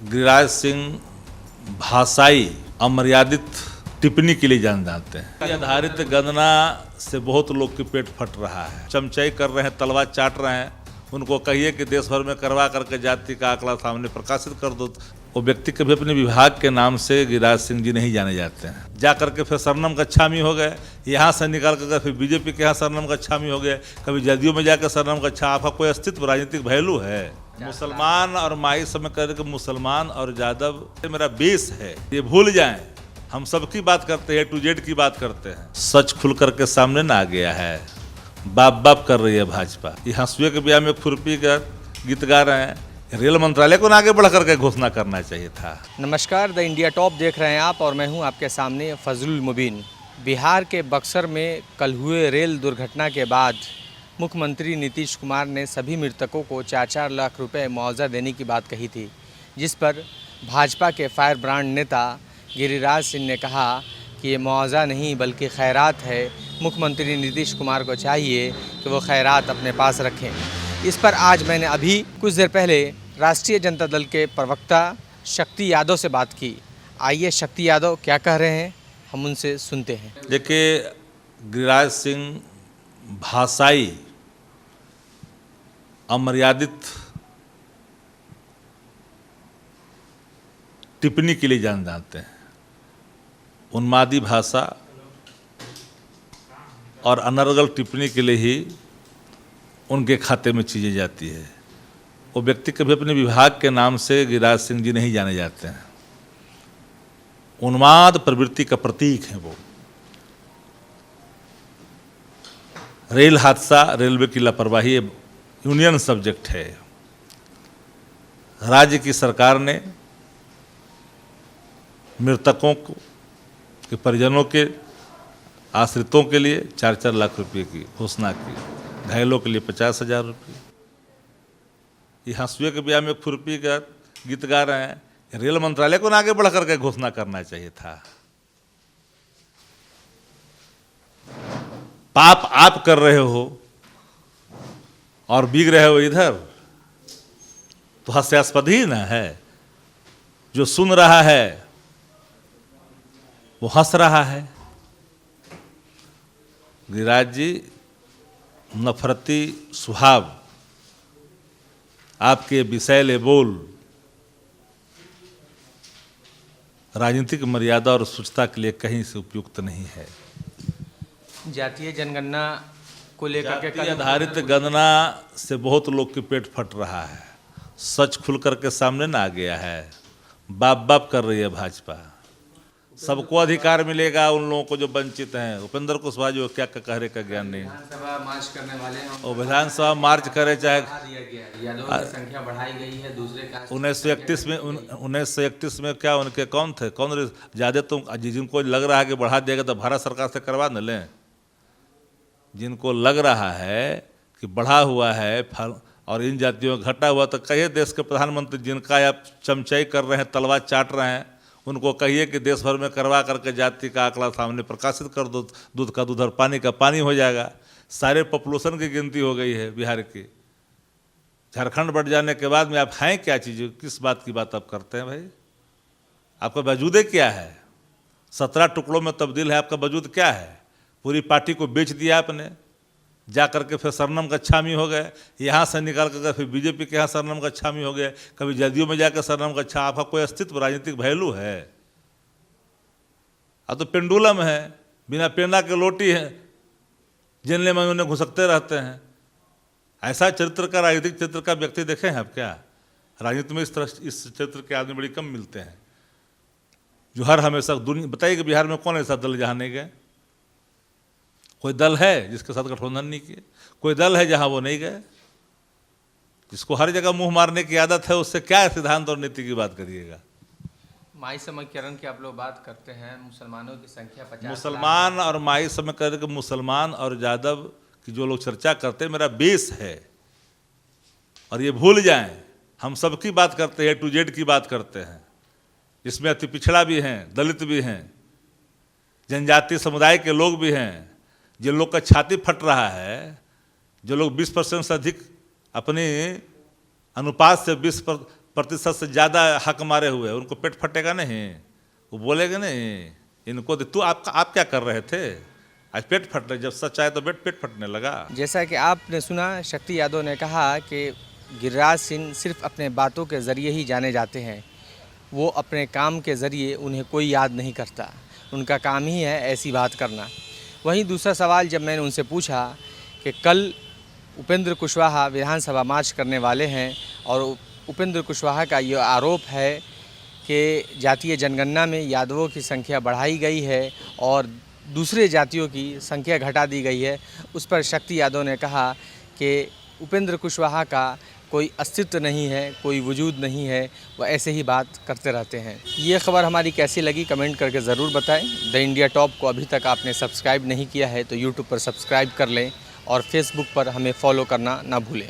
गिरिराज सिंह भाषाई अमर्यादित टिप्पणी के लिए जान जाते हैं। आधारित गणना से बहुत लोग के पेट फट रहा है, चमचाई कर रहे हैं, तलवार चाट रहे हैं। उनको कहिए कि देश भर में करवा करके जाति का आंकड़ा सामने प्रकाशित कर दो। वो व्यक्ति कभी अपने विभाग के नाम से गिरिराज सिंह जी नहीं जाने जाते हैं। जा करके फिर सरनम गच्छामी हो गए, यहाँ से निकाल कर फिर बीजेपी के यहाँ सरनम गच्छामी हो गए, कभी जदयू में जाकर सरनम गच्छा। आपका कोई अस्तित्व राजनीतिक वैल्यू है? मुसलमान और माई समय करके मुसलमान और यादव मेरा बेस है, ये भूल जाएं। हम सबकी बात करते हैं, A to Z की बात करते हैं। सच खुल करके सामने ना आ गया है। बाप बाप कर रही है भाजपा। ये हंसुए के ब्याह में खुरपी कर गीत गा रहे हैं। रेल मंत्रालय को आगे बढ़ करके घोषणा करना चाहिए था। नमस्कार, द इंडिया टॉप देख रहे हैं आप और मैं हूं आपके सामने फजलुल मुबीन। बिहार के बक्सर में कल हुए रेल दुर्घटना के बाद मुख्यमंत्री नीतीश कुमार ने सभी मृतकों को 4-4 लाख रुपए मुआवजा देने की बात कही थी, जिस पर भाजपा के फायर ब्रांड नेता गिरिराज सिंह ने कहा कि ये मुआवजा नहीं बल्कि खैरात है। मुख्यमंत्री नीतीश कुमार को चाहिए कि वो खैरात अपने पास रखें। इस पर आज मैंने अभी कुछ देर पहले राष्ट्रीय जनता दल के प्रवक्ता शक्ति यादव से बात की। आइए शक्ति यादव क्या कह रहे हैं हम उनसे सुनते हैं। देखिए, गिरिराज सिंह भाषाई अमर्यादित टिप्पणी के लिए जान जाते हैं। उन्मादी भाषा और अनर्गल टिप्पणी के लिए ही उनके खाते में चीज़ें जाती है। वो व्यक्ति कभी अपने विभाग के नाम से गिरिराज सिंह जी नहीं जाने जाते हैं। उन्माद प्रवृत्ति का प्रतीक है वो। रेल हादसा रेलवे की लापरवाही यूनियन सब्जेक्ट है। राज्य की सरकार ने मृतकों के परिजनों के आश्रितों के लिए 4-4 लाख रुपए की घोषणा की, घायलों के लिए 50,000 रुपये। ये हंसुए के ब्याह में खुरपी कर गीत गा रहे हैं। रेल मंत्रालय को आगे बढ़ करके घोषणा करना चाहिए था। पाप आप कर रहे हो और बीग रहे हो इधर, तो हास्यास्पद ही ना है। जो सुन रहा है वो हंस रहा है। गिरिराज जी, नफरती स्वभाव, आपके विषैले बोल राजनीतिक मर्यादा और शुचिता के लिए कहीं से उपयुक्त नहीं है। जातीय जनगणना को लेकर के जाति आधारित गणना से बहुत लोग के पेट फट रहा है। सच खुल करके सामने ना आ गया है। बाप बाप कर रही है भाजपा। सबको अधिकार मिलेगा उन लोगों को जो वंचित हैं। उपेंद्र कुशवाहा जो क्या कहने का ज्ञान नहीं। विधानसभा मार्च करने वाले हैं और विधानसभा मार्च करे चाहे यादवों की संख्या बढ़ाई गई है। दूसरे का 1931 में क्या उनके कौन थे, कौन ज़्यादा? तुम जिनको लग रहा है कि बढ़ा देगा तो भारत सरकार से करवा न लें। जिनको लग रहा है कि बढ़ा हुआ है और इन जातियों में घटा हुआ, तो कहिए देश के प्रधानमंत्री जिनका आप चमचाई कर रहे हैं, तलवार चाट रहे हैं, उनको कहिए कि देश भर में करवा करके जाति का आंकड़ा सामने प्रकाशित कर दो। दूध का दूध और पानी का पानी हो जाएगा। सारे पॉपुलेशन की गिनती हो गई है बिहार की। झारखंड बढ़ जाने के बाद में आप हैं क्या चीज़? किस बात की बात आप करते हैं भाई? आपका वजूद क्या है? 17 टुकड़ों में तब्दील है। आपका वजूद क्या है? पूरी पार्टी को बेच दिया आपने। जा करके फिर सरनम गच्छामी हो गए, यहाँ से निकाल कर फिर बीजेपी के यहाँ सरनम गच्छामी हो गए, कभी जदयू में जाकर सरनम गच्छा। आपका कोई अस्तित्व राजनीतिक वैल्यू है? अब तो पेंडुलम है, बिना पेंडा के लोटी है, जिनले में उन्हें घुसकते रहते हैं। ऐसा चरित्र का, राजनीतिक चरित्र का व्यक्ति देखे हैं आप क्या? राजनीति में इस चरित्र के आदमी बड़ी कम मिलते हैं, जो हर हमेशा दुनिया। बताइए कि बिहार में कौन ऐसा दल जहाँ नहीं गए? कोई दल है जिसके साथ गठबंधन नहीं किए? कोई दल है जहां वो नहीं गए? जिसको हर जगह मुंह मारने की आदत है, उससे क्या सिद्धांत और नीति की बात करिएगा? माई समीकरण की आप लोग बात करते हैं। मुसलमानों की संख्या 50 मुसलमान और माई समय करके मुसलमान और यादव की जो लोग चर्चा करते हैं, मेरा बेस है। और ये भूल जाएं, हम सबकी बात करते हैं, A to Z की बात करते हैं। इसमें अति पिछड़ा भी हैं, दलित भी हैं, जनजातीय समुदाय के लोग भी हैं। जिन लोग का छाती फट रहा है, जो लोग 20% से अधिक अपने अनुपात से प्रतिशत से ज़्यादा हक मारे हुए हैं, उनको पेट फटेगा नहीं, वो बोलेगा नहीं इनको तू आप क्या कर रहे थे, आज पेट फट रहे, जब सच आए तो पेट फटने लगा। जैसा कि आपने सुना, शक्ति यादव ने कहा कि गिरिराज सिंह सिर्फ अपने बातों के ज़रिए ही जाने जाते हैं, वो अपने काम के ज़रिए उन्हें कोई याद नहीं करता, उनका काम ही है ऐसी बात करना। वहीं दूसरा सवाल जब मैंने उनसे पूछा कि कल उपेंद्र कुशवाहा विधानसभा मार्च करने वाले हैं और उपेंद्र कुशवाहा का ये आरोप है कि जातीय जनगणना में यादवों की संख्या बढ़ाई गई है और दूसरे जातियों की संख्या घटा दी गई है, उस पर शक्ति यादव ने कहा कि उपेंद्र कुशवाहा का कोई अस्तित्व नहीं है, कोई वजूद नहीं है, वह ऐसे ही बात करते रहते हैं। ये खबर हमारी कैसी लगी कमेंट करके ज़रूर बताएं। द इंडिया टॉप को अभी तक आपने सब्सक्राइब नहीं किया है तो यूट्यूब पर सब्सक्राइब कर लें और फेसबुक पर हमें फॉलो करना ना भूलें।